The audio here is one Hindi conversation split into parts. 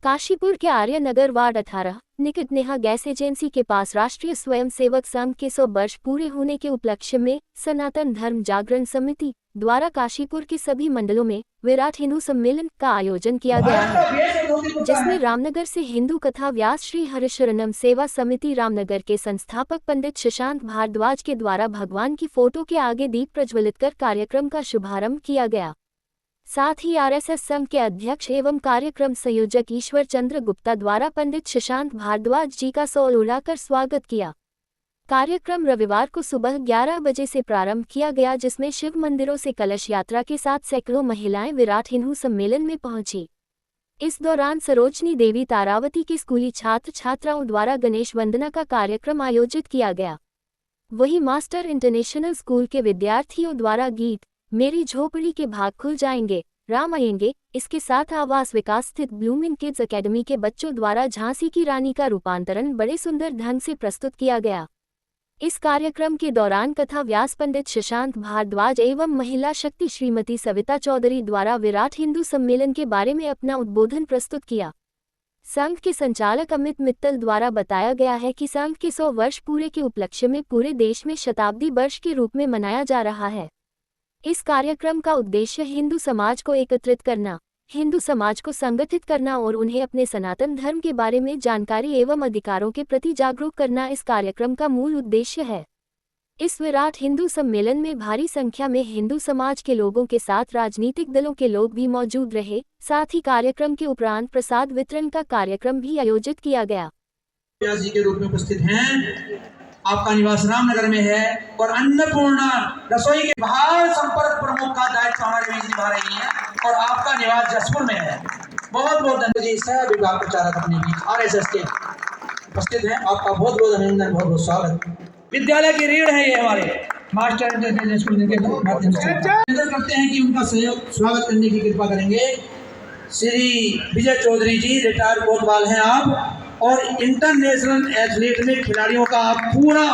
काशीपुर के आर्यनगर वार्ड 18 निकट नेहा गैस एजेंसी के पास राष्ट्रीय स्वयंसेवक संघ के 100 वर्ष पूरे होने के उपलक्ष्य में सनातन धर्म जागरण समिति द्वारा काशीपुर के सभी मंडलों में विराट हिंदू सम्मेलन का आयोजन किया गया है, जिसमें रामनगर से हिंदू कथा व्यास श्री हरिशरणम सेवा समिति रामनगर के संस्थापक पंडित शशांक भारद्वाज के द्वारा भगवान की फोटो के आगे दीप प्रज्वलित कर कार्यक्रम का शुभारंभ किया गया। साथ ही आरएसएस संघ के अध्यक्ष एवं कार्यक्रम संयोजक ईश्वर चंद्र गुप्ता द्वारा पंडित शशांक भारद्वाज जी का सौल उड़ाकर स्वागत किया। कार्यक्रम रविवार को सुबह 11 बजे से प्रारंभ किया गया, जिसमें शिव मंदिरों से कलश यात्रा के साथ सैकड़ों महिलाएं विराट हिंदू सम्मेलन में पहुंची। इस दौरान सरोजनी देवी तारावती के स्कूली छात्र छात्राओं द्वारा गणेश वंदना का कार्यक्रम आयोजित किया गया। वहीं मास्टर इंटरनेशनल स्कूल के विद्यार्थियों द्वारा गीत मेरी झोपड़ी के भाग खुल जाएंगे, राम आएंगे, इसके साथ आवास विकास स्थित ब्लूमिंग किड्स एकेडमी के बच्चों द्वारा झांसी की रानी का रूपांतरण बड़े सुंदर ढंग से प्रस्तुत किया गया। इस कार्यक्रम के दौरान कथा व्यास पंडित शशांक भारद्वाज एवं महिला शक्ति श्रीमती सविता चौधरी द्वारा विराट हिंदू सम्मेलन के बारे में अपना उद्बोधन प्रस्तुत किया। संघ के संचालक अमित मित्तल द्वारा बताया गया है कि संघ के 100 वर्ष पूरे के उपलक्ष्य में पूरे देश में शताब्दी वर्ष के रूप में मनाया जा रहा है। इस कार्यक्रम का उद्देश्य हिंदू समाज को एकत्रित करना, हिंदू समाज को संगठित करना और उन्हें अपने सनातन धर्म के बारे में जानकारी एवं अधिकारों के प्रति जागरूक करना इस कार्यक्रम का मूल उद्देश्य है। इस विराट हिंदू सम्मेलन में भारी संख्या में हिंदू समाज के लोगों के साथ राजनीतिक दलों के लोग भी मौजूद रहे। साथ ही कार्यक्रम के उपरांत प्रसाद वितरण का कार्यक्रम भी आयोजित किया गया। व्यास जी के रूप में उपस्थित हैं। आपका निवास रामनगर में है और अन्नपूर्णा रसोई के बाहर संपर्क प्रमुख का दायित्व हमारे बीच निभा रही है और आपका निवास जसपुर में है। बहुत बहुत धन्यवाद जी। सह विभाग प्रचारक अपने बीच आरएसएस के उपस्थित हैं। आपका बहुत बहुत अभिनंदन, बहुत बहुत स्वागत। विद्यालय की रीढ़ है ये हमारे मास्टर इंटरनेशनल स्कूल के माध्यम से निवेदन करते हैं कि उनका सहयोग स्वागत करने की कृपा करेंगे। श्री विजय चौधरी जी रिटायर्ड कोतवाल हैं आप और इंटरनेशनल एथलीट में खिलाड़ियों का आप पूरा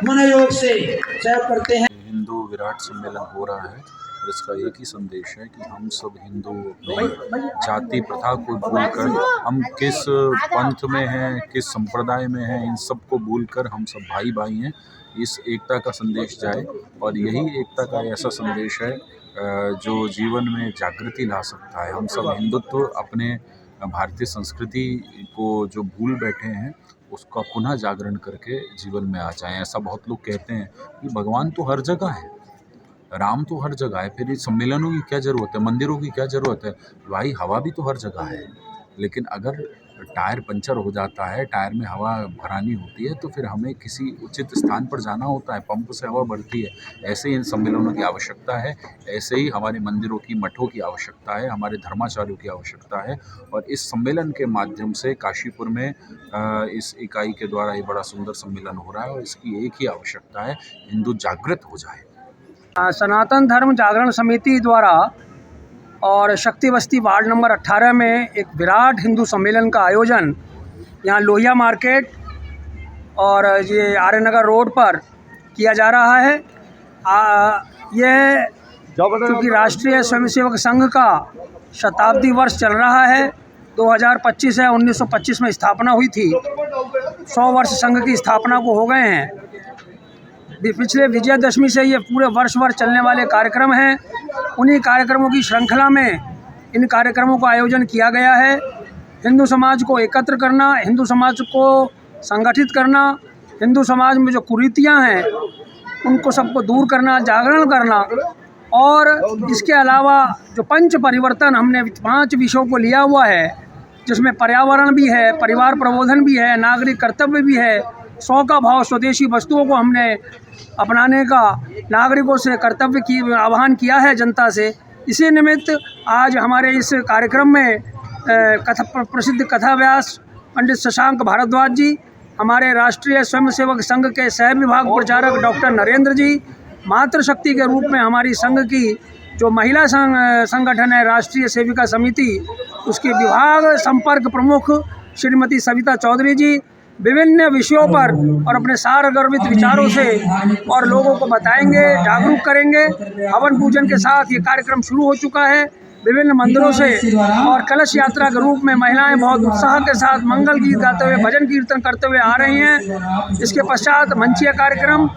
मनोयोग से सहयोग करते हैं। हिंदू विराट सम्मेलन हो रहा है और इसका एक ही संदेश है कि हम सब हिंदू में जाति प्रथा को भूलकर हम किस पंथ में हैं, किस संप्रदाय में हैं, इन सब को भूलकर हम सब भाई भाई हैं। इस एकता का संदेश जाए और यही एकता का ऐसा संदेश है जो जीवन में जागृति ला सकता है। हम सब हिंदुत्व अपने भारतीय संस्कृति को जो भूल बैठे हैं उसका पुनः जागरण करके जीवन में आ जाएं। ऐसा बहुत लोग कहते हैं कि भगवान तो हर जगह है, राम तो हर जगह है, फिर इस सम्मेलनों की क्या ज़रूरत है, मंदिरों की क्या ज़रूरत है। भाई हवा भी तो हर जगह है, लेकिन अगर टायर पंचर हो जाता है, टायर में हवा भरानी होती है तो फिर हमें किसी उचित स्थान पर जाना होता है, पंप से हवा भरती है। ऐसे ही इन सम्मेलनों की आवश्यकता है, ऐसे ही हमारे मंदिरों की मठों की आवश्यकता है, हमारे धर्माचार्यों की आवश्यकता है। और इस सम्मेलन के माध्यम से काशीपुर में इस इकाई के द्वारा ये बड़ा सुंदर सम्मेलन हो रहा है और इसकी एक ही आवश्यकता है, हिंदू जागृत हो जाए। सनातन धर्म जागरण समिति द्वारा और शक्ति बस्ती वार्ड नंबर 18 में एक विराट हिंदू सम्मेलन का आयोजन यहाँ लोहिया मार्केट और ये आर्यनगर रोड पर किया जा रहा है। ये क्योंकि राष्ट्रीय स्वयंसेवक संघ का शताब्दी वर्ष चल रहा है, 2025 है, 1925 में स्थापना हुई थी, 100 वर्ष संघ की स्थापना को हो गए हैं। पिछले विजयदशमी से ये पूरे वर्ष भर चलने वाले कार्यक्रम हैं। उन्हीं कार्यक्रमों की श्रृंखला में इन कार्यक्रमों का आयोजन किया गया है। हिंदू समाज को एकत्र करना, हिंदू समाज को संगठित करना, हिंदू समाज में जो कुरीतियां हैं उनको सबको दूर करना, जागरण करना और इसके अलावा जो पंच परिवर्तन हमने 5 विषयों को लिया हुआ है, जिसमें पर्यावरण भी है, परिवार प्रबोधन भी है, नागरिक कर्तव्य भी है, 100 का भाव स्वदेशी वस्तुओं को हमने अपनाने का नागरिकों से कर्तव्य की आह्वान किया है जनता से। इसी निमित्त आज हमारे इस कार्यक्रम में प्रसिद्ध कथा व्यास पंडित शशांक भारद्वाज जी, हमारे राष्ट्रीय स्वयंसेवक संघ के सह विभाग प्रचारक डॉक्टर नरेंद्र जी, मातृशक्ति के रूप में हमारी संघ की जो महिला संगठन है राष्ट्रीय सेविका समिति, उसके विभाग संपर्क प्रमुख श्रीमती सविता चौधरी जी विभिन्न विषयों पर और अपने सारगर्भित विचारों से और लोगों को बताएंगे, जागरूक करेंगे। हवन पूजन के साथ ये कार्यक्रम शुरू हो चुका है। विभिन्न मंदिरों से और कलश यात्रा के रूप में महिलाएं बहुत उत्साह के साथ मंगल गीत गाते हुए, भजन कीर्तन करते हुए आ रही हैं। इसके पश्चात मंचीय कार्यक्रम,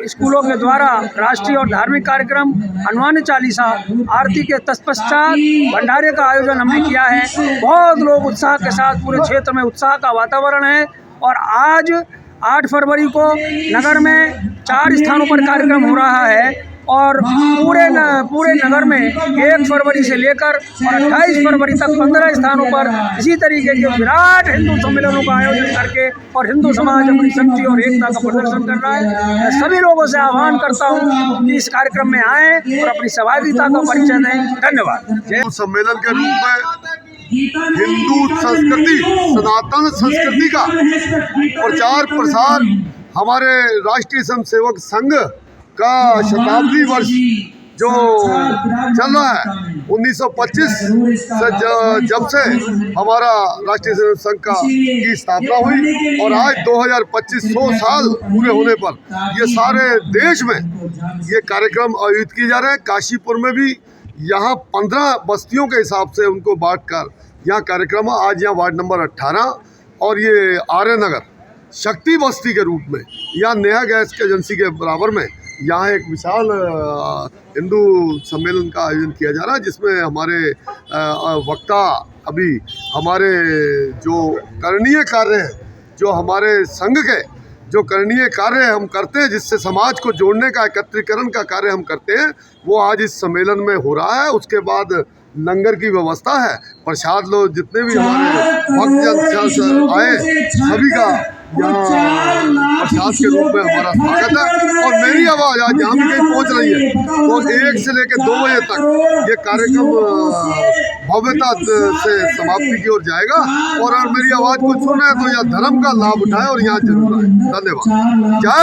स्कूलों के द्वारा राष्ट्रीय और धार्मिक कार्यक्रम, हनुमान चालीसा, आरती के तत्पश्चात भंडारे का आयोजन हमने किया है। बहुत लोग उत्साह के साथ, पूरे क्षेत्र में उत्साह का वातावरण है। और आज 8 फरवरी को नगर में 4 स्थानों पर कार्यक्रम हो रहा है और पूरे नगर में 1 फरवरी से लेकर और 28 फरवरी तक 15 स्थानों पर इसी तरीके के विराट हिंदू सम्मेलनों का आयोजन करके और हिंदू समाज अपनी शक्ति और एकता का प्रदर्शन कर रहा है। मैं सभी लोगों से आह्वान करता हूँ कि इस कार्यक्रम में आएँ और अपनी सहभागिता का परिचय दें। धन्यवाद। सम्मेलन के रूप में हिंदू संस्कृति, सनातन संस्कृति का प्रचार प्रसार हमारे राष्ट्रीय स्वयंसेवक संघ का शताब्दी वर्ष जो चल रहा है 1925 से जब से हमारा राष्ट्रीय स्वयंसेवक संघ की स्थापना हुई और आज 2025 100 साल पूरे होने पर ये सारे देश में ये कार्यक्रम आयोजित किए जा रहे हैं। काशीपुर में भी यहाँ 15 बस्तियों के हिसाब से उनको बांटकर यहाँ कार्यक्रम आज यहाँ वार्ड नंबर 18 और ये आर्य नगर शक्ति बस्ती के रूप में यहाँ नेहा गैस एजेंसी के बराबर में यहाँ एक विशाल हिंदू सम्मेलन का आयोजन किया जा रहा है, जिसमें हमारे वक्ता अभी हमारे जो करणीय कार्य हैं, जो हमारे संघ के जो करणीय कार्य हम करते हैं, जिससे समाज को जोड़ने का, एकत्रीकरण का कार्य हम करते हैं, वो आज इस सम्मेलन में हो रहा है। उसके बाद लंगर की व्यवस्था है, प्रसाद लोग जितने भी हमारे भक्तजन आए सभी का यहाँ प्रसाद के रूप में हमारा स्वागत है। और मेरी आवाज़ आज जहाँ भी कहीं पहुँच रही है तो 1 से लेकर 2 बजे तक ये कार्यक्रम भव्यता से समाप्ति की ओर जाएगा। और अगर मेरी आवाज़ को सुना है तो यह धर्म का लाभ उठाए और यहाँ जरूर आए। धन्यवाद। जय